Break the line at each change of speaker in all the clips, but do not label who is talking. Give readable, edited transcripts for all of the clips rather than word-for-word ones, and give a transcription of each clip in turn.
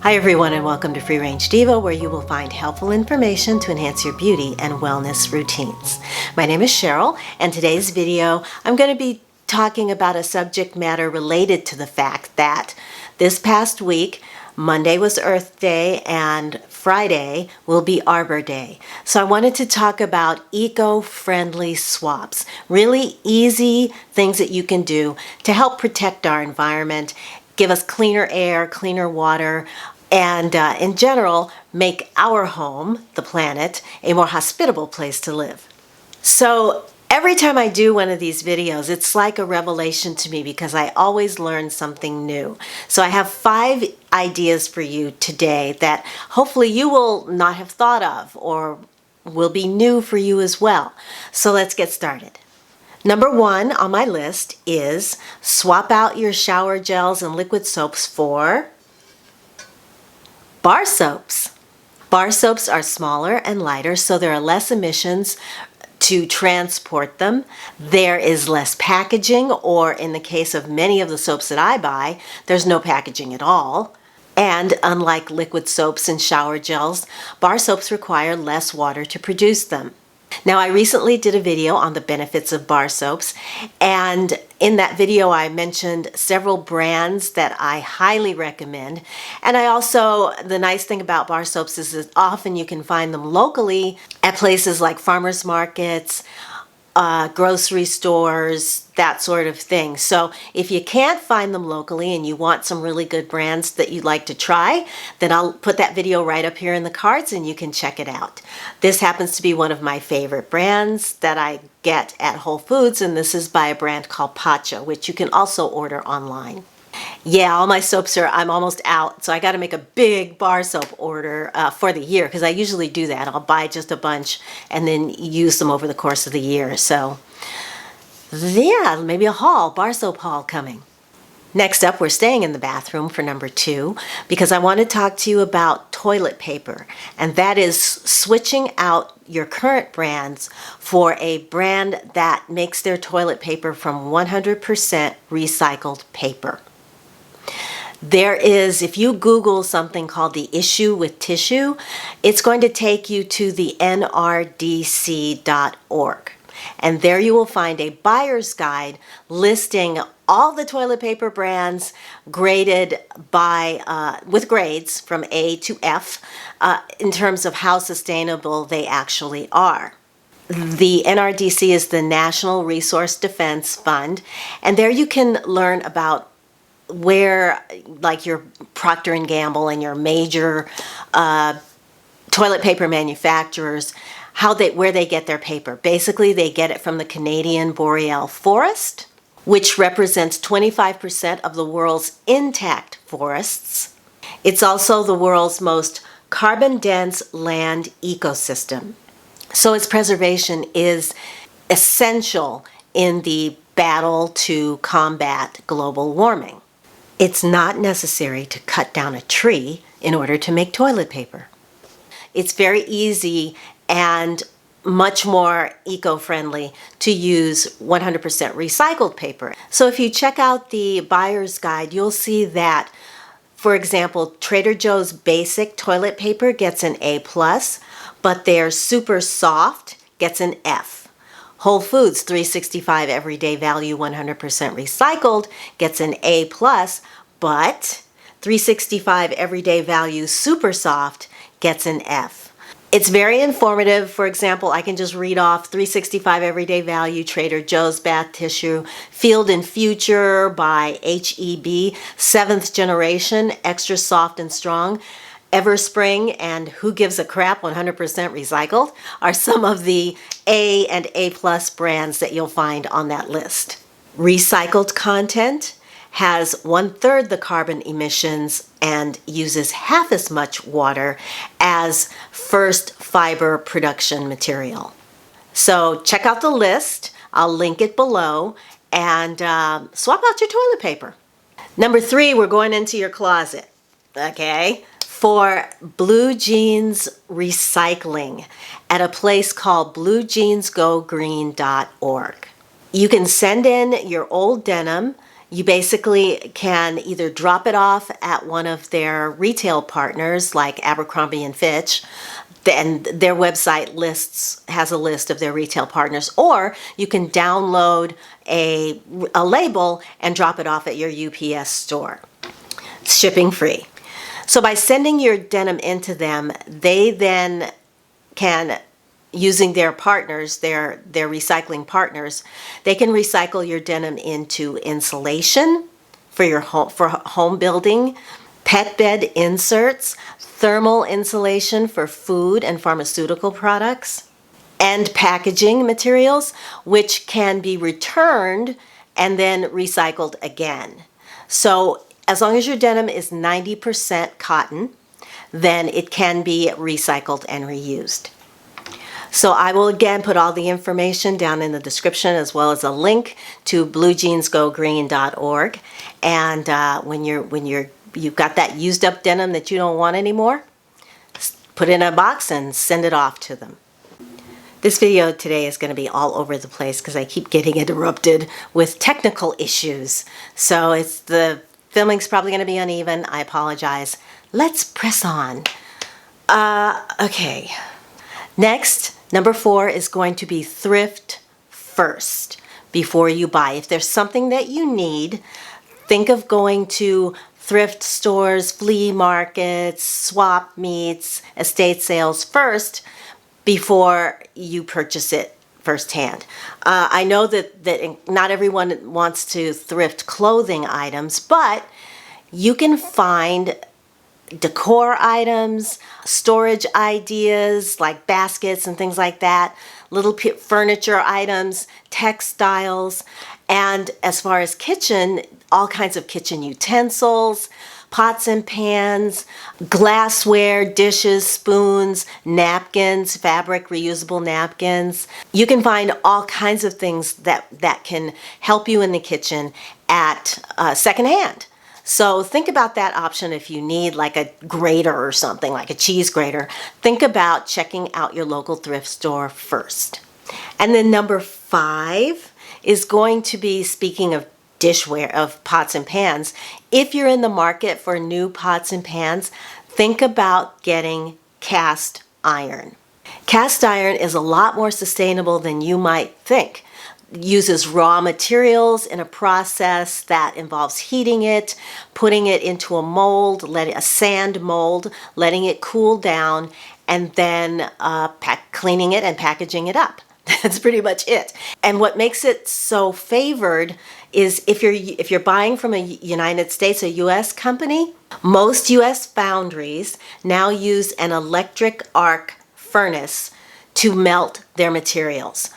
Hi everyone and welcome to Free Range Diva, where you will find helpful information to enhance your beauty and wellness routines. My name is Cheryl, and today's video I'm going to be talking about a subject matter related to the fact that this past week Monday was Earth Day and Friday will be Arbor Day. So I wanted to talk about eco-friendly swaps, really easy things that you can do to help protect our environment, give us cleaner air, cleaner water, and in general, make our home, the planet, a more hospitable place to live. So every time I do one of these videos, it's like a revelation to me because I always learn something new. So I have 5 ideas for you today that hopefully you will not have thought of or will be new for you as well. So let's get started. Number 1 on my list is swap out your shower gels and liquid soaps for bar soaps. Bar soaps are smaller and lighter, so there are less emissions to transport them. There is less packaging, or in the case of many of the soaps that I buy, there's no packaging at all. And unlike liquid soaps and shower gels, bar soaps require less water to produce them. Now, I recently did a video on the benefits of bar soaps, and in that video I mentioned several brands that I highly recommend. And the nice thing about bar soaps is that often you can find them locally at places like farmers markets, grocery stores, that sort of thing. So if you can't find them locally and you want some really good brands that you'd like to try, then I'll put that video right up here in the cards and you can check it out. This happens to be one of my favorite brands that I get at Whole Foods, and this is by a brand called Pacha, which you can also order online. Yeah, all my soaps I'm almost out, so I got to make a big bar soap order for the year, because I usually do that. I'll buy just a bunch and then use them over the course of the year. So yeah, maybe a bar soap haul coming. Next up, we're staying in the bathroom for number 2, because I want to talk to you about toilet paper, and that is switching out your current brands for a brand that makes their toilet paper from 100% recycled paper. If you Google something called the issue with tissue, it's going to take you to the nrdc.org. And there you will find a buyer's guide listing all the toilet paper brands graded with grades from A to F in terms of how sustainable they actually are. The NRDC is the National Resource Defense Fund, and there you can learn about where, like, your Procter & Gamble and your major toilet paper manufacturers, where they get their paper. Basically, they get it from the Canadian boreal forest, which represents 25% of the world's intact forests. It's also the world's most carbon-dense land ecosystem. So its preservation is essential in the battle to combat global warming. It's not necessary to cut down a tree in order to make toilet paper. It's very easy and much more eco-friendly to use 100% recycled paper. So if you check out the buyer's guide, you'll see that, for example, Trader Joe's basic toilet paper gets an A+, but their super soft gets an F. Whole Foods 365 Everyday Value 100% recycled gets an A+, but 365 Everyday Value Super Soft gets an F. It's very informative. For example, I can just read off 365 Everyday Value Trader Joe's Bath Tissue, Field and Future by HEB, 7th Generation, Extra Soft and Strong, Everspring, and Who Gives a Crap 100% Recycled are some of the A and A+ brands that you'll find on that list. Recycled content has 1/3 the carbon emissions and uses half as much water as first fiber production material. So check out the list. I'll link it below, and swap out your toilet paper. Number 3, we're going into your closet, okay? For Blue Jeans Recycling at a place called bluejeansgogreen.org. You can send in your old denim, You basically can either drop it off at one of their retail partners like Abercrombie and Fitch, and their website has a list of their retail partners, or you can download a label and drop it off at your UPS store. It's shipping free. So by sending your denim into them, they then can, using their partners, their recycling partners, they can recycle your denim into insulation for your home building, pet bed inserts, thermal insulation for food and pharmaceutical products, and packaging materials, which can be returned and then recycled again. So as long as your denim is 90% cotton, then it can be recycled and reused. So I will again put all the information down in the description, as well as a link to bluejeansgogreen.org. And when you've got that used up denim that you don't want anymore, put it in a box and send it off to them. This video today is going to be all over the place because I keep getting interrupted with technical issues. So the filming's probably going to be uneven. I apologize. Let's press on. Okay. Next, number 4 is going to be thrift first before you buy. If there's something that you need, think of going to thrift stores, flea markets, swap meets, estate sales first before you purchase it firsthand. I know that not everyone wants to thrift clothing items, but you can find decor items, storage ideas like baskets and things like that, little furniture items, textiles, and as far as kitchen, all kinds of kitchen utensils, pots and pans, glassware, dishes, spoons, napkins, fabric reusable napkins. You can find all kinds of things that can help you in the kitchen at secondhand. So think about that option if you need like a grater or something, like a cheese grater. Think about checking out your local thrift store first. And then number 5 is going to be, speaking of dishware, of pots and pans. If you're in the market for new pots and pans, think about getting cast iron. Cast iron is a lot more sustainable than you might think. Uses raw materials in a process that involves heating it, putting it into a mold, a sand mold, letting it cool down, and then cleaning it and packaging it up. That's pretty much it. And what makes it so favored is if you're buying from a United States, a U.S. company, most U.S. foundries now use an electric arc furnace to melt their materials.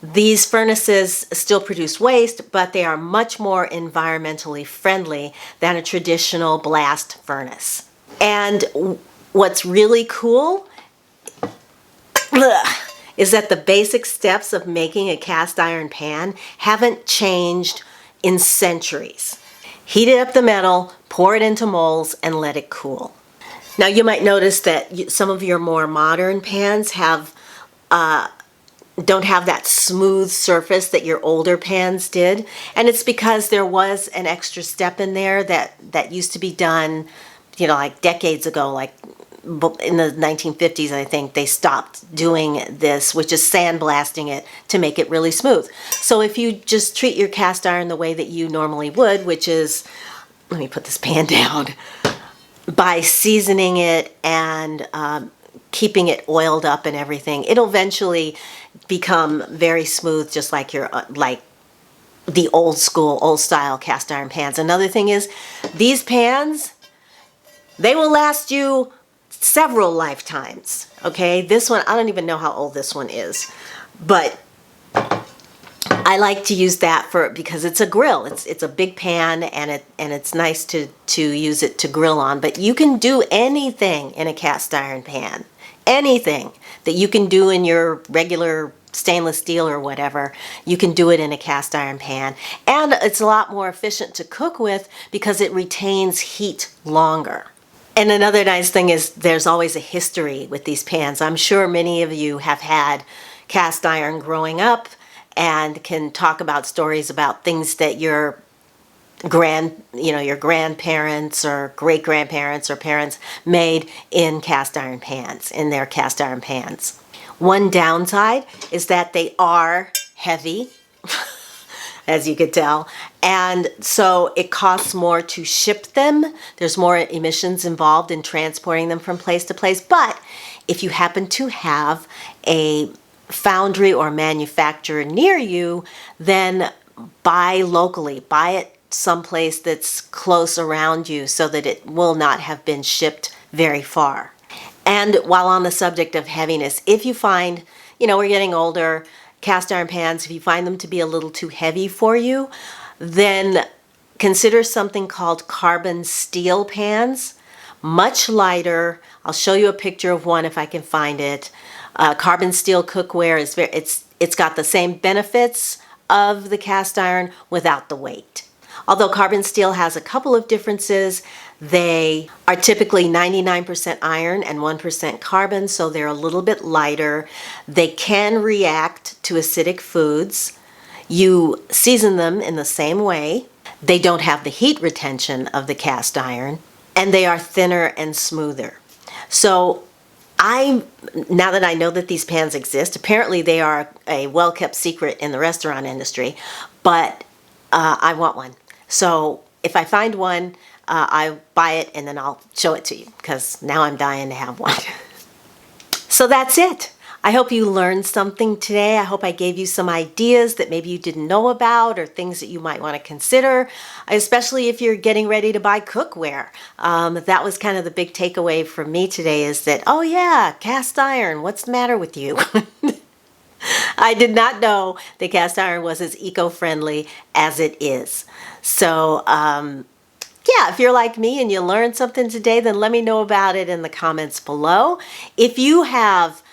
These furnaces still produce waste, but they are much more environmentally friendly than a traditional blast furnace. And what's really cool is that the basic steps of making a cast iron pan haven't changed in centuries. Heat up the metal, pour it into molds, and let it cool. Now you might notice that some of your more modern pans don't have that smooth surface that your older pans did, and it's because there was an extra step in there that used to be done, like decades ago, like in the 1950s. I think they stopped doing this, which is sandblasting it to make it really smooth. So if you just treat your cast iron the way that you normally would, which is, let me put this pan down, by seasoning it and keeping it oiled up and everything, it'll eventually become very smooth, just like the old style cast iron pans. Another thing is, these pans, they will last you several lifetimes. Okay, this one, I don't even know how old this one is, but I like to use that because it's a grill. It's a big pan, and it's nice to use it to grill on. But you can do anything in a cast iron pan. Anything that you can do in your regular stainless steel or whatever, you can do it in a cast iron pan. And it's a lot more efficient to cook with because it retains heat longer. And another nice thing is there's always a history with these pans. I'm sure many of you have had cast iron growing up and can talk about stories about things that your your grandparents or great grandparents or parents made in cast iron pans, in their cast iron pans. One downside is that they are heavy, as you could tell, and so it costs more to ship them. There's more emissions involved in transporting them from place to place. But if you happen to have a foundry or manufacturer near you, then buy locally. Buy it someplace that's close around you so that it will not have been shipped very far. And while on the subject of heaviness, if you find, we're getting older, cast iron pans, if you find them to be a little too heavy for you, then consider something called carbon steel pans. Much lighter. I'll show you a picture of one if I can find it. Carbon steel cookware is it's got the same benefits of the cast iron without the weight. Although carbon steel has a couple of differences, they are typically 99% iron and 1% carbon, so they're a little bit lighter. They can react to acidic foods. You season them in the same way. They don't have the heat retention of the cast iron, and they are thinner and smoother. So now that I know that these pans exist, apparently they are a well-kept secret in the restaurant industry, but I want one. So if I find one, I buy it and then I'll show it to you, because now I'm dying to have one. So that's it. I hope you learned something today. I hope I gave you some ideas that maybe you didn't know about, or things that you might want to consider, especially if you're getting ready to buy cookware. That was kind of the big takeaway from me today, is that, oh yeah, cast iron, what's the matter with you? I did not know that cast iron was as eco-friendly as it is. So, yeah, if you're like me and you learned something today, then let me know about it in the comments below. If you have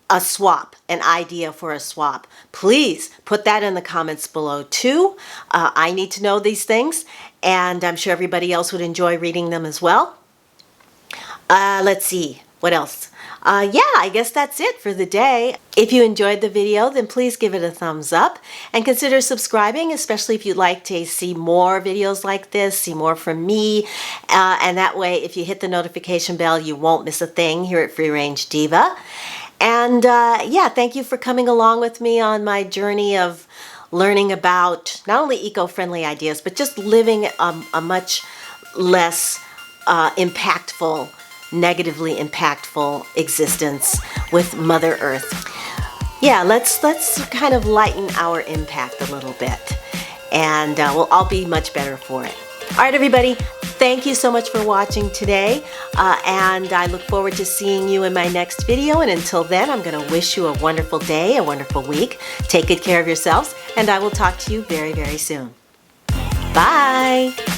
a swap, an idea for a swap, please put that in the comments below too. I need to know these things, and I'm sure everybody else would enjoy reading them as well. Let's see, what else? Yeah, I guess that's it for the day. If you enjoyed the video, then please give it a thumbs up and consider subscribing, especially if you'd like to see more videos like this, see more from me. And that way, if you hit the notification bell, you won't miss a thing here at Free Range Diva. And yeah, thank you for coming along with me on my journey of learning about not only eco-friendly ideas, but just living a much less impactful, negatively impactful existence with Mother Earth. Yeah, let's kind of lighten our impact a little bit, and we'll all be much better for it. All right, everybody, thank you so much for watching today, and I look forward to seeing you in my next video. And until then, I'm going to wish you a wonderful day, a wonderful week. Take good care of yourselves, and I will talk to you very, very soon. Bye.